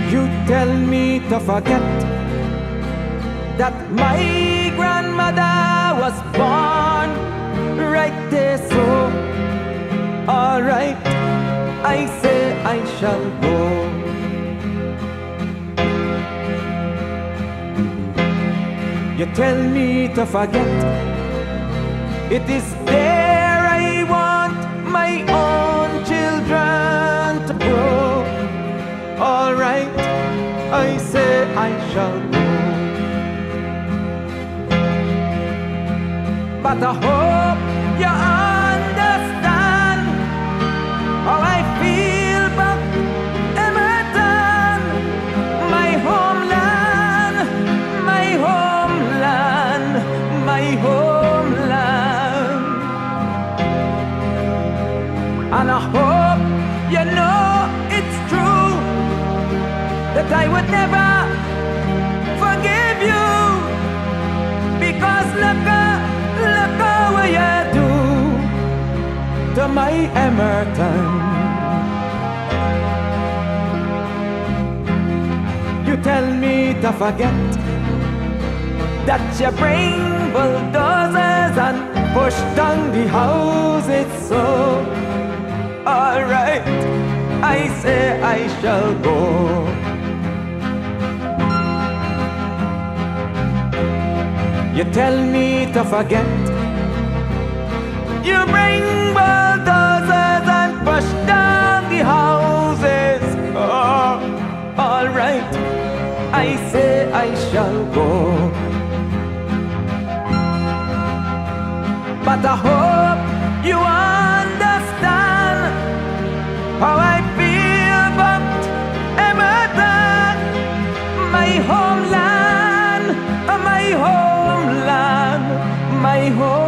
You tell me to forget that my grandmother was born right there, so alright, I say I shall go. You tell me to forget, it is there I want my own children to grow. Alright, I say I shall go. But I hope you understand how I feel about Emerton, my homeland, my homeland, my homeland. And I hope you know it's true that I would never forgive you, because look what you do to my Emerton. You tell me to forget that you bring bulldozers and push down the houses, so alright, I say I shall go. You tell me to forget, you bring bulldozers and push down the houses. Oh, alright, I say I shall go. But I hope you understand how I feel about Emerton, my homeland, my homeland, my home.